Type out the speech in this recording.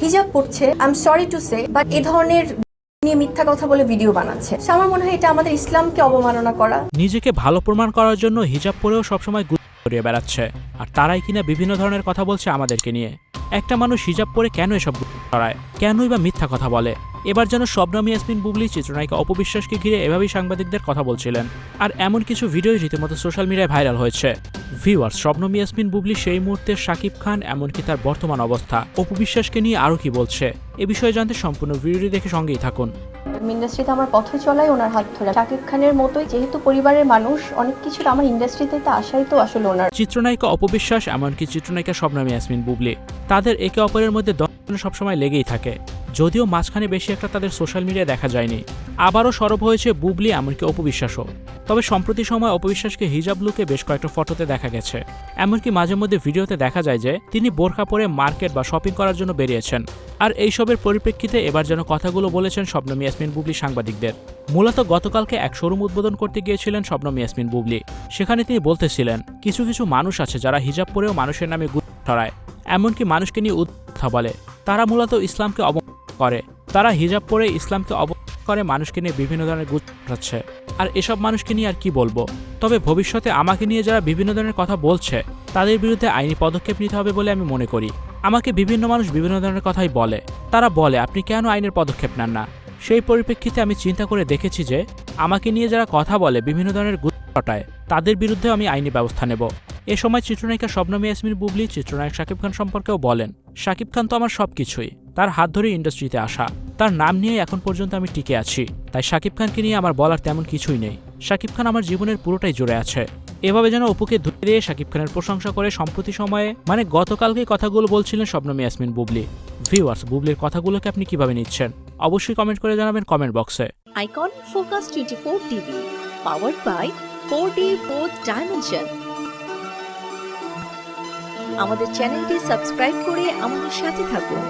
হিজাব পড়ছে, I am sorry to say, but এ ধরনের নিয়ে মিথ্যা কথা বলে ভিডিও বানাচ্ছে। আমার মনে হয় এটা আমাদের ইসলামকে অবমাননা করা। নিজেকে ভালো প্রমাণ করার জন্য হিজাব পরেও সবসময় ঘুরিয়ে বেড়াচ্ছে, আর তারাই কিনা বিভিন্ন ধরনের কথা বলছে আমাদেরকে নিয়ে। একটা মানুষ হিজাব পরে কেন এসব ছড়ায়, কেনই বা মিথ্যা কথা বলে? এবার যেন শবনম ইয়াসমিন বুবলি চিত্রনায়িকা অপবিশ্বাসকে ঘিরে এভাবেই সাংবাদিকদের কথা বলছিলেন, আর এমন কিছু ভিডিও রীতিমতো সোশ্যাল মিডিয়ায় ভাইরাল হয়েছে। ভিউয়ার্স, শবনম ইয়াসমিন বুবলি সেই মুহূর্তে শাকিব খান, এমনকি তার বর্তমান অবস্থা, অপবিশ্বাসকে নিয়ে আরও কি বলছে, এ বিষয়ে জানতে সম্পূর্ণ ভিডিওটি দেখে সঙ্গেই থাকুন। ইন্ডাস্ট্রিতে আমার পথে চলাই ওনার হাত ধরে। শাকিব খানের মতোই যেহেতু পরিবারের মানুষ, অনেক কিছু আমার ইন্ডাস্ট্রিতে আসাই তো আসলে ওনার। চিত্রনায়িকা অপবিশ্বাস, এমনকি চিত্রনায়িকা শবনম ইয়াসমিন বুবলি, তাদের একে অপরের মধ্যে দ্বন্দ্ব সবসময় লেগেই থাকে। যদিও মাঝখানে বেশি একটা তাদের সোশ্যাল মিডিয়ায় দেখা যায়নি। আবারও সরব হয়েছে বুবলি, এমনকি অপবিশ্বাসও। তবে সম্প্রতি সময় অপবিশ্বাসকে হিজাব লুকে বেশ কয়েকটা ফটোতে দেখা গেছে। এমনকি মাঝে মধ্যে ভিডিওতে দেখা যায় যে তিনি বোরখা পরে মার্কেট বা শপিং করার জন্য বেরিয়েছেন। আর এইসবের পরিপ্রেক্ষিতে এবার যেন কথাগুলো বলেছেন শবনম ইয়াসমিন বুবলি সাংবাদিকদের। মূলত গতকালকে এক শোরুম উদ্বোধন করতে গিয়েছিলেন শবনম ইয়াসমিন বুবলি। সেখানে তিনি বলতেছিলেন, কিছু কিছু মানুষ আছে যারা হিজাব পরেও মানুষের নামে ছড়ায়, এমনকি মানুষকে নিয়ে কথা বলে। তারা মূলত ইসলামকে করে, তারা হিজাব পরে ইসলামকে করে, মানুষকে নিয়ে বিভিন্ন ধরনের ছড়াচ্ছে। আর এসব মানুষকে নিয়ে আর কি বলবো? তবে ভবিষ্যতে আমাকে নিয়ে যারা বিভিন্ন ধরনের কথা বলছে তাদের বিরুদ্ধে আইনি পদক্ষেপ নিতে হবে বলে আমি মনে করি। আমাকে বিভিন্ন মানুষ বিভিন্ন ধরনের কথাই বলে, তারা বলে আপনি কেন আইনের পদক্ষেপ নেন না? সেই পরিপ্রেক্ষিতে আমি চিন্তা করে দেখেছি যে আমাকে নিয়ে যারা কথা বলে, বিভিন্ন ধরনের ঘটায়, তাদের বিরুদ্ধে আমি আইনি ব্যবস্থা নেব। এ সময় চিত্রনায়িকা শবনম ইয়াসমিন বুবলি চিত্রনায়ক শাকিব খান সম্পর্কেও বলেন, শাকিব খান তো আমার সবকিছুই, তার হাত ধরে ইন্ডাস্ট্রিতে আসা, তার নাম নিয়ে এখন পর্যন্ত আমি টিকে আছি, তাই শাকিব খানকে নিয়ে আমার বলার তেমন কিছুই নেই। শাকিব খান আমার জীবনের পুরোটাই জুড়ে আছে। এভাবে যেন অপুকে ধরে দিয়ে শাকিব খানের প্রশংসা করে সম্প্রতি সময়ে, মানে গতকালকে কথাগুলো বলছিলেন শবনম ইয়াসমিন বুবলি। ভিউয়ার্স, বুবলির কথাগুলোকে আপনি কিভাবে নিচ্ছেন অবশ্যই কমেন্ট করে জানাবেন কমেন্ট বক্সে। Icon focus 24 TV, powered by 4D Fourth Dimension। আমাদের চ্যানেলটি সাবস্ক্রাইব করে আমাদের সাথে থাকুন।